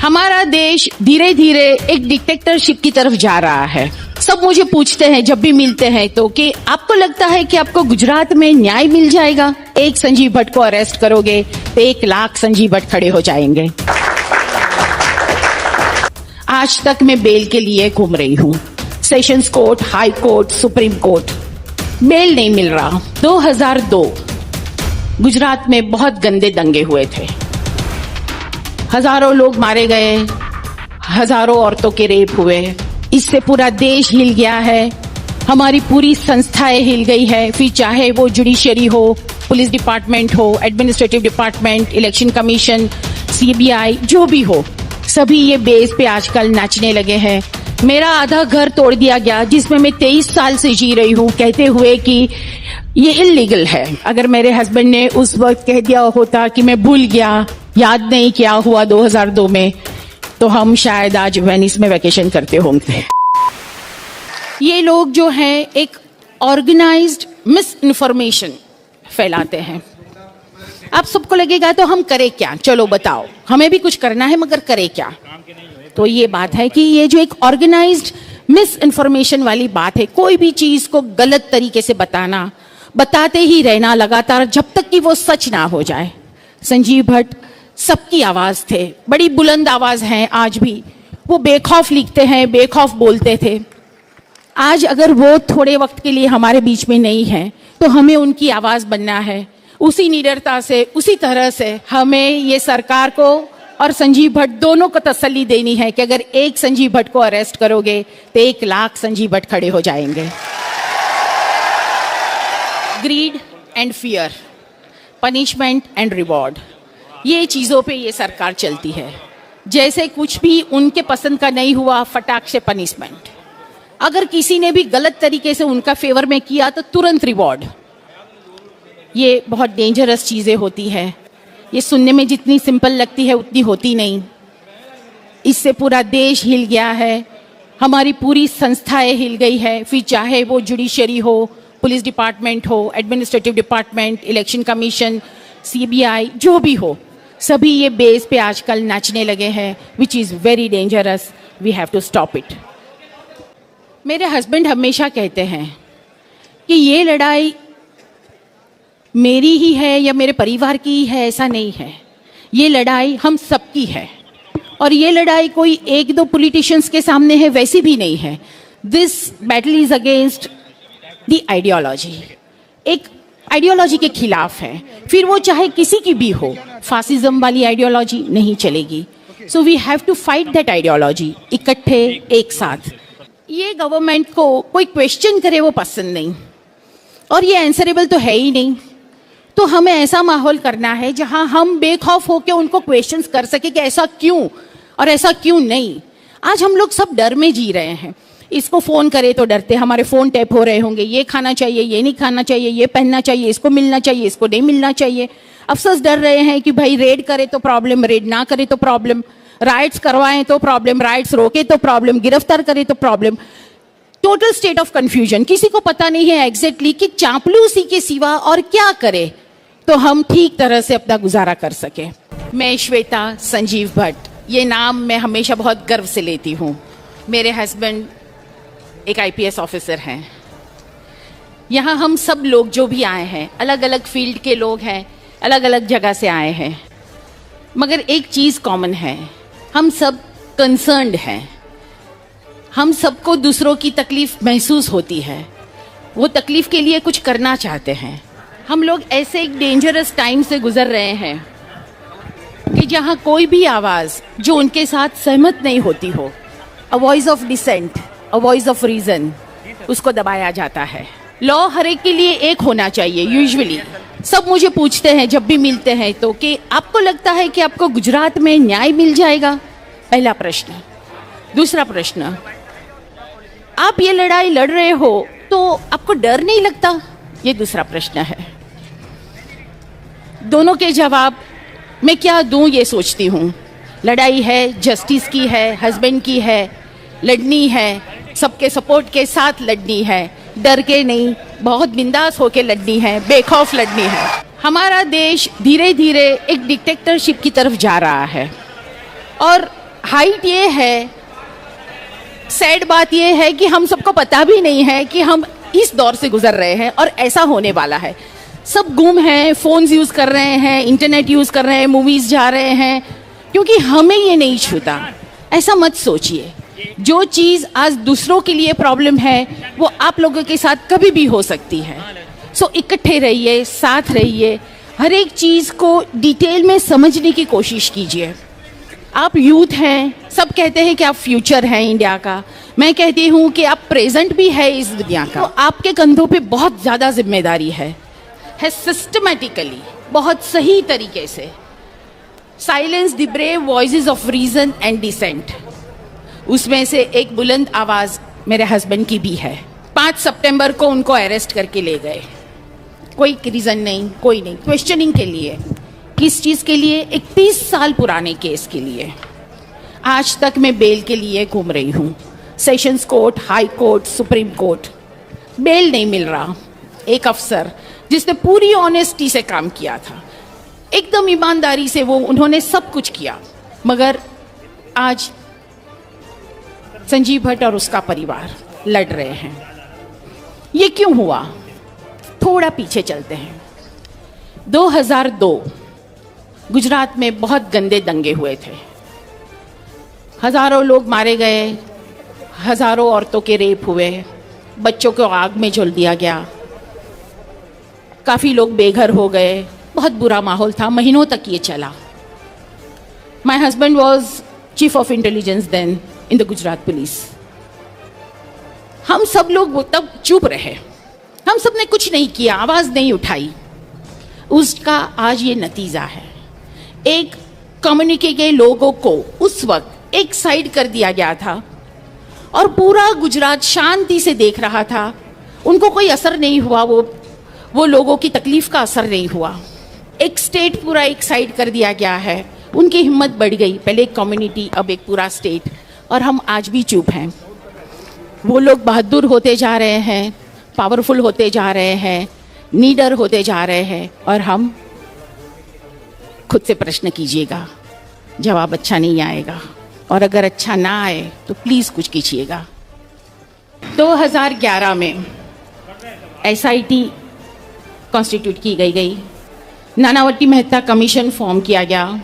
हमारा देश धीरे धीरे एक डिक्टेटरशिप की तरफ जा रहा है। सब मुझे पूछते हैं जब भी मिलते हैं तो कि आपको लगता है कि आपको गुजरात में न्याय मिल जाएगा? एक संजीव भट्ट को अरेस्ट करोगे तो 1 लाख संजीव भट्ट खड़े हो जाएंगे। आज तक मैं बेल के लिए घूम रही हूँ, sessions court, high court, supreme court, bail नहीं मिल रहा। 2002 गुजरात में बहुत गंदे दंगे हुए थे, हजारों लोग मारे गए, हजारों औरतों के रेप हुए। इससे पूरा देश हिल गया है, हमारी पूरी संस्थाएं हिल गई है, फिर चाहे वो जुडिशरी हो, पुलिस डिपार्टमेंट हो, administrative department, election commission, CBI, जो भी हो, सभी ये बेस पे आजकल नाचने लगे हैं। मेरा आधा घर तोड़ दिया गया जिसमें मैं 23 साल से जी रही हूँ, कहते हुए कि ये इलीगल है। अगर मेरे हस्बैंड ने उस वक्त कह दिया होता कि मैं भूल गया, याद नहीं क्या हुआ 2002 में, तो हम शायद आज वेनिस में वैकेशन करते होंगे। ये लोग जो हैं एक ऑर्गेनाइज्ड मिस इन्फॉर्मेशन फैलाते हैं। आप सबको लगेगा तो हम करें क्या? चलो बताओ, हमें भी कुछ करना है मगर करें क्या? तो ये बात है कि ये जो एक ऑर्गेनाइज्ड मिस इन्फॉर्मेशन वाली बात है, कोई भी चीज को गलत तरीके से बताना, बताते ही रहना लगातार जब तक कि वो सच ना हो जाए। संजीव भट्ट सबकी आवाज थे, बड़ी बुलंद आवाज है आज भी। वो बेखौफ लिखते हैं, बेखौफ बोलते थे। आज अगर वो थोड़े वक्त के लिए हमारे बीच में नहीं है तो हमें उनकी आवाज बनना है। उसी निडरता से, उसी तरह से हमें ये सरकार को और संजीव भट्ट दोनों को तसल्ली देनी है कि अगर एक संजीव भट्ट को अरेस्ट करोगे तो 1 लाख संजीव भट्ट खड़े हो जाएंगे। Grid and fear, punishment and reward, ये चीजों पे ये सरकार चलती है। जैसे कुछ भी उनके पसंद का नहीं हुआ, फटाक से पनिशमेंट। अगर किसी ने भी गलत तरीके से उनका फेवर में किया तो तुरंत रिवॉर्ड। ये बहुत डेंजरस चीजें होती है। ये सुनने में जितनी सिंपल लगती है उतनी होती नहीं। इससे पूरा देश हिल गया है, हमारी पूरी संस्थाएं हिल गई है, फिर चाहे वो जुडिशरी हो, पुलिस डिपार्टमेंट हो, administrative department, election commission, CBI, जो भी हो, सभी ये बेस पे आजकल नाचने लगे हैं, which is very dangerous. We have to stop it. मेरे हस्बैंड हमेशा कहते हैं कि ये लड़ाई मेरी ही है या मेरे परिवार की ही है, ऐसा नहीं है। ये लड़ाई हम सबकी है और ये लड़ाई कोई 1-2 पॉलिटिशियंस के सामने है वैसी भी नहीं है। This battle is against the ideology, एक आइडियोलॉजी के खिलाफ है, फिर वो चाहे किसी की भी हो। फासिज्म वाली आइडियोलॉजी नहीं चलेगी। So we have to fight that ideology, इकट्ठे एक साथ। ये गवर्नमेंट को कोई क्वेश्चन करे वो पसंद नहीं और ये आंसरेबल तो है ही नहीं। तो हमें ऐसा माहौल करना है जहां हम बेखौफ होकर उनको क्वेश्चंस कर सके कि ऐसा क्यों और ऐसा क्यों नहीं। आज हम लोग सब डर में जी रहे हैं। इसको फोन करे तो डरते, हमारे फोन टैप हो रहे होंगे, ये खाना चाहिए, ये नहीं खाना चाहिए, ये पहनना चाहिए, इसको मिलना चाहिए, इसको नहीं मिलना चाहिए। अफसोस डर रहे हैं कि भाई रेड करे तो प्रॉब्लम, रेड ना करे तो प्रॉब्लम, राइट्स करवाएं तो प्रॉब्लम, राइट्स रोके तो प्रॉब्लम, गिरफ्तार करे तो problem. Total state of confusion. किसी को पता नहीं है एग्जैक्टली कि चापलूसी के सिवा और क्या करे तो हम ठीक तरह से अपना गुजारा कर सके। मैं श्वेता संजीव भट्ट, ये नाम मैं हमेशा बहुत गर्व से लेती हूँ। मेरे हस्बैंड एक आईपीएस ऑफिसर हैं। यहाँ हम सब लोग जो भी आए हैं, अलग अलग फील्ड के लोग हैं, अलग अलग जगह से आए हैं, मगर एक चीज़ कॉमन है, हम सब कंसर्न्ड हैं। हम सबको दूसरों की तकलीफ महसूस होती है, वो तकलीफ के लिए कुछ करना चाहते हैं। हम लोग ऐसे एक डेंजरस टाइम से गुजर रहे हैं कि जहाँ कोई भी आवाज़ जो उनके साथ सहमत नहीं होती हो, a voice of dissent, a voice of reason, उसको दबाया जाता है। लॉ हर एक के लिए एक होना चाहिए। यूजुअली सब मुझे पूछते हैं जब भी मिलते हैं तो कि आपको लगता है कि आपको गुजरात में न्याय मिल जाएगा? पहला प्रश्न। दूसरा प्रश्न, आप ये लड़ाई लड़ रहे हो तो आपको डर नहीं लगता? ये दूसरा प्रश्न है। दोनों के जवाब मैं क्या दूं ये सोचती हूँ। लड़ाई है, जस्टिस की है, हस्बैंड की है, लड़नी है, सबके सपोर्ट के साथ लड़नी है, डर के नहीं, बहुत बिंदास होके लड़नी है, बेखौफ लड़नी है। हमारा देश धीरे धीरे एक डिक्टेटरशिप की तरफ जा रहा है और हाइट ये है, सैड बात ये है कि हम सबको पता भी नहीं है कि हम इस दौर से गुजर रहे हैं और ऐसा होने वाला है। सब गुम हैं, फोन्स यूज कर रहे हैं, इंटरनेट यूज कर रहे हैं, मूवीज जा रहे हैं, क्योंकि हमें ये नहीं छूता। ऐसा मत सोचिए, जो चीज आज दूसरों के लिए प्रॉब्लम है वो आप लोगों के साथ कभी भी हो सकती है। सो इकट्ठे रहिए, साथ रहिए, हर एक चीज को डिटेल में समझने की कोशिश कीजिए। आप यूथ हैं, सब कहते हैं कि आप फ्यूचर हैं इंडिया का। मैं कहती हूँ कि आप प्रेजेंट भी है इस दुनिया का। तो आपके कंधों पे बहुत ज़्यादा जिम्मेदारी है सिस्टमेटिकली, बहुत सही तरीके से। Silence the brave voices of reason and dissent, उसमें से एक बुलंद आवाज़ मेरे हस्बैंड की भी है। 5 सितंबर को उनको अरेस्ट करके ले गए, कोई रीज़न नहीं, कोई नहीं, क्वेश्चनिंग के लिए। किस चीज़ के लिए? एक 30 साल पुराने केस के लिए। आज तक मैं बेल के लिए घूम रही हूँ, sessions court, high court, supreme court, bail नहीं मिल रहा। एक अफसर जिसने पूरी ऑनेस्टी से काम किया था, एकदम ईमानदारी से वो उन्होंने सब कुछ किया, मगर आज संजीव भट्ट और उसका परिवार लड़ रहे हैं। ये क्यों हुआ? थोड़ा पीछे चलते हैं। 2002 गुजरात में बहुत गंदे दंगे हुए थे, हजारों लोग मारे गए, हजारों औरतों के रेप हुए, बच्चों को आग में झोल दिया गया, काफ़ी लोग बेघर हो गए, बहुत बुरा माहौल था, महीनों तक ये चला। My husband was chief of intelligence then in the Gujarat police. हम सब लोग तब चुप रहे, हम सब ने कुछ नहीं किया, आवाज़ नहीं उठाई। उसका आज ये नतीजा है। एक कम्युनिटी के लोगों को उस वक्त एक साइड कर दिया गया था और पूरा गुजरात शांति से देख रहा था। उनको कोई असर नहीं हुआ, वो लोगों की तकलीफ का असर नहीं हुआ। एक स्टेट पूरा एक साइड कर दिया गया है। उनकी हिम्मत बढ़ गई, पहले एक कम्युनिटी, अब एक पूरा स्टेट, और हम आज भी चुप हैं। वो लोग बहादुर होते जा रहे हैं, पावरफुल होते जा रहे हैं, नीडर होते जा रहे हैं, और हम खुद से प्रश्न कीजिएगा, जवाब अच्छा नहीं आएगा, और अगर अच्छा ना आए तो प्लीज़ कुछ कीजिएगा। 2011 में SIT कॉन्स्टिट्यूट की गई, नानावती मेहता कमीशन फॉर्म किया गया।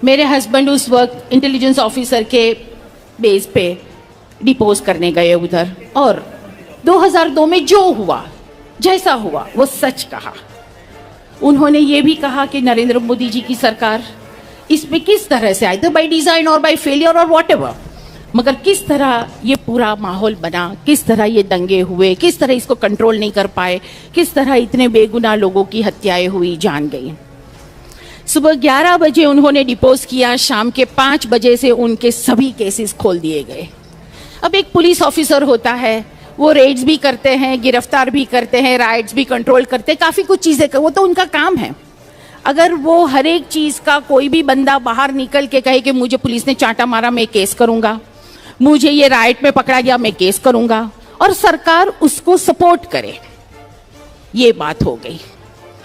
मेरे हस्बैंड उस वक्त इंटेलिजेंस ऑफिसर के बेस पे डिपोज करने गए उधर, और 2002 में जो हुआ, जैसा हुआ, वो सच कहा। उन्होंने ये भी कहा कि नरेंद्र मोदी जी की सरकार इसमें किस तरह से, आइदर बाय डिजाइन और बाय फेलियर और व्हाटएवर, मगर किस तरह ये पूरा माहौल बना, किस तरह ये दंगे हुए, किस तरह इसको कंट्रोल नहीं कर पाए, किस तरह इतने बेगुनाह लोगों की हत्याएं हुई, जान गई। सुबह 11 बजे उन्होंने डिपोज किया, शाम के 5 बजे से उनके सभी केसेस खोल दिए गए। अब एक पुलिस ऑफिसर होता है, वो रेड्स भी करते हैं, गिरफ्तार भी करते हैं, राइट्स भी कंट्रोल करते हैं, काफ़ी कुछ चीज़ें, वो तो उनका काम है। अगर वो हर एक चीज़ का, कोई भी बंदा बाहर निकल के कहे कि मुझे पुलिस ने चांटा मारा, मैं केस करूँगा, मुझे ये राइट में पकड़ा गया, मैं केस करूँगा, और सरकार उसको सपोर्ट करे, ये बात हो गई।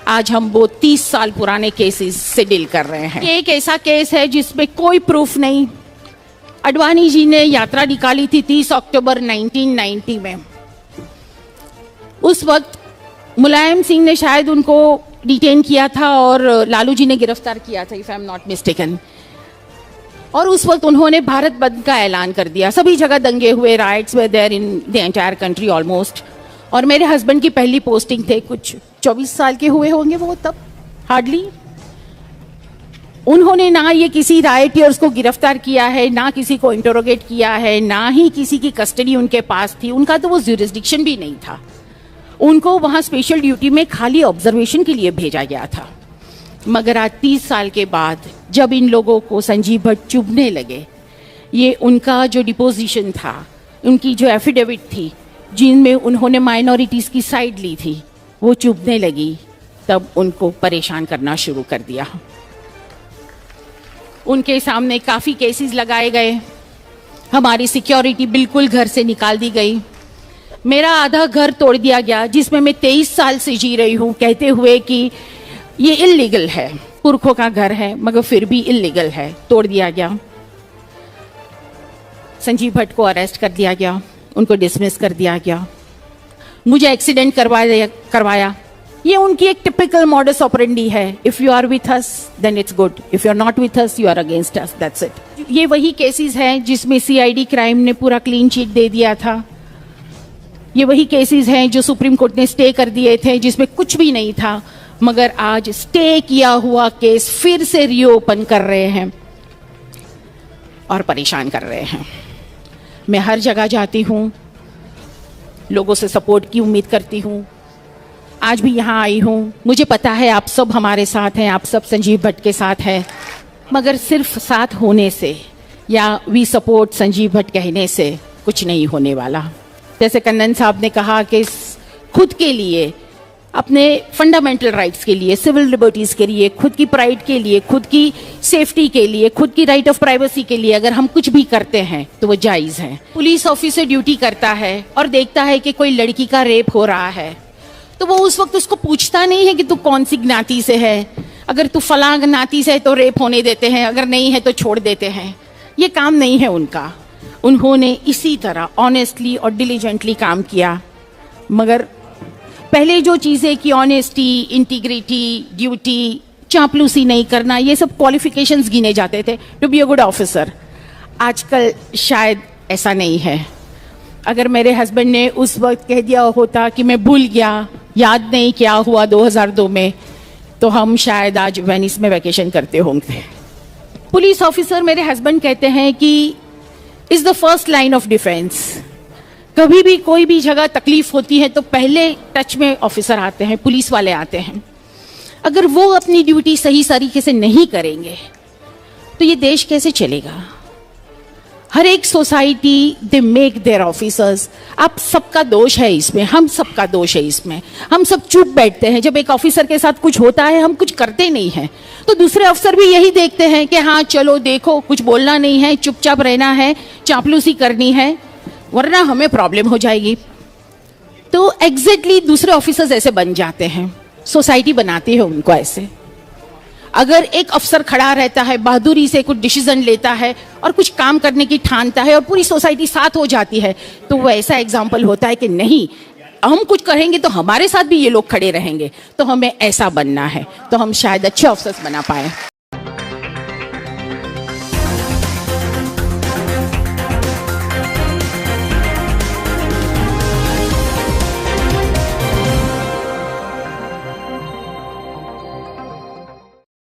आज हम वो 30 साल पुराने केसेस से डील कर रहे हैं। ये एक ऐसा केस है जिसमें कोई प्रूफ नहीं। अडवाणी जी ने यात्रा निकाली थी 30 अक्टूबर 1990 में। उस वक्त मुलायम सिंह ने शायद उनको डिटेन किया था और लालू जी ने गिरफ्तार किया था, if I am not mistaken. और उस वक्त उन्होंने भारत बंद का ऐलान कर दिया। सभी जगह दंगे हुए, riots were there in the entire country almost. और मेरे हस्बैंड की पहली पोस्टिंग थे, कुछ 24 साल के हुए होंगे वो तब, हार्डली। उन्होंने ना ये किसी राइटियर्स को गिरफ्तार किया है, ना किसी को इंटरोगेट किया है, ना ही किसी की कस्टडी उनके पास थी। उनका तो वो ज्यूरिसडिक्शन भी नहीं था। उनको वहाँ स्पेशल ड्यूटी में खाली ऑब्जर्वेशन के लिए भेजा गया था। मगर आज 30 साल के बाद जब इन लोगों को संजीव भट्ट चुभने लगे, ये उनका जो डिपोजिशन था, उनकी जो एफिडेविट थी, जिनमें उन्होंने माइनॉरिटीज़ की साइड ली थी, वो चुभने लगी, तब उनको परेशान करना शुरू कर दिया। उनके सामने काफ़ी केसेस लगाए गए, हमारी सिक्योरिटी बिल्कुल घर से निकाल दी गई। मेरा आधा घर तोड़ दिया गया, जिसमें मैं 23 साल से जी रही हूँ, कहते हुए कि ये इल्लीगल है, पुरखों का घर है, मगर फिर भी इल्लीगल है, तोड़ दिया गया। संजीव भट्ट को अरेस्ट कर दिया गया, उनको डिसमिस कर दिया गया, मुझे एक्सीडेंट करवाया। ये उनकी एक टिपिकल मॉडस ऑपरेंडी है। If you are with us then it's good, if you are not with us you are against us, that's it. ये वही केसेस हैं जिसमें सीआईडी क्राइम ने पूरा क्लीन चिट दे दिया था। ये वही केसेस हैं जो सुप्रीम कोर्ट ने स्टे कर दिए थे, जिसमें कुछ भी नहीं था, मगर आज स्टे किया हुआ केस फिर से रीओपन कर रहे हैं और परेशान कर रहे हैं। मैं हर जगह जाती हूँ, लोगों से सपोर्ट की उम्मीद करती हूँ। आज भी यहाँ आई हूँ, मुझे पता है आप सब हमारे साथ हैं, आप सब संजीव भट्ट के साथ हैं, मगर सिर्फ साथ होने से या वी सपोर्ट संजीव भट्ट कहने से कुछ नहीं होने वाला। जैसे कन्नन साहब ने कहा कि खुद के लिए, अपने फंडामेंटल राइट्स के लिए, सिविल लिबर्टीज के लिए, खुद की प्राइड के लिए, खुद की सेफ्टी के लिए, खुद की राइट ऑफ प्राइवेसी के लिए अगर हम कुछ भी करते हैं तो वो जायज़ है। पुलिस ऑफिसर ड्यूटी करता है और देखता है कि कोई लड़की का रेप हो रहा है, तो वो उस वक्त उसको पूछता नहीं है कि तू कौन सी ज्ञाति से है, अगर तू फलां ज्ञाति से है तो रेप होने देते हैं, अगर नहीं है तो छोड़ देते हैं। ये काम नहीं है उनका। उन्होंने इसी तरह ऑनेस्टली और डिलीजेंटली काम किया। मगर पहले जो चीज़ें कि ऑनेस्टी, इंटीग्रिटी, ड्यूटी, चापलूसी नहीं करना, ये सब क्वालिफिकेशंस गिने जाते थे to be a good officer. आजकल शायद ऐसा नहीं है। अगर मेरे हस्बैंड ने उस वक्त कह दिया होता कि मैं भूल गया, याद नहीं क्या हुआ 2002 में, तो हम शायद आज वेनिस में वैकेशन करते होंगे। पुलिस ऑफिसर, मेरे हस्बैंड कहते हैं कि is the first line of defence. कभी भी कोई भी जगह तकलीफ होती है तो पहले टच में ऑफिसर आते हैं, पुलिस वाले आते हैं। अगर वो अपनी ड्यूटी सही तरीके से नहीं करेंगे तो ये देश कैसे चलेगा? हर एक society they make their officers. आप सबका दोष है इसमें, हम सबका दोष है इसमें। हम सब चुप बैठते हैं। जब एक ऑफिसर के साथ कुछ होता है हम कुछ करते नहीं हैं, तो दूसरे अफसर भी यही देखते हैं कि हाँ चलो देखो, कुछ बोलना नहीं है, चुपचाप रहना है, चापलूसी करनी है, वरना हमें प्रॉब्लम हो जाएगी। तो एग्जैक्टली दूसरे ऑफिसर्स ऐसे बन जाते हैं, सोसाइटी बनाती है उनको ऐसे। अगर एक अफसर खड़ा रहता है, बहादुरी से कुछ डिसीजन लेता है और कुछ काम करने की ठानता है और पूरी सोसाइटी साथ हो जाती है, तो वो ऐसा एग्जाम्पल होता है कि नहीं, हम कुछ करेंगे तो हमारे साथ भी ये लोग खड़े रहेंगे। तो हमें ऐसा बनना है, तो हम शायद अच्छे अफसर्स बना पाए।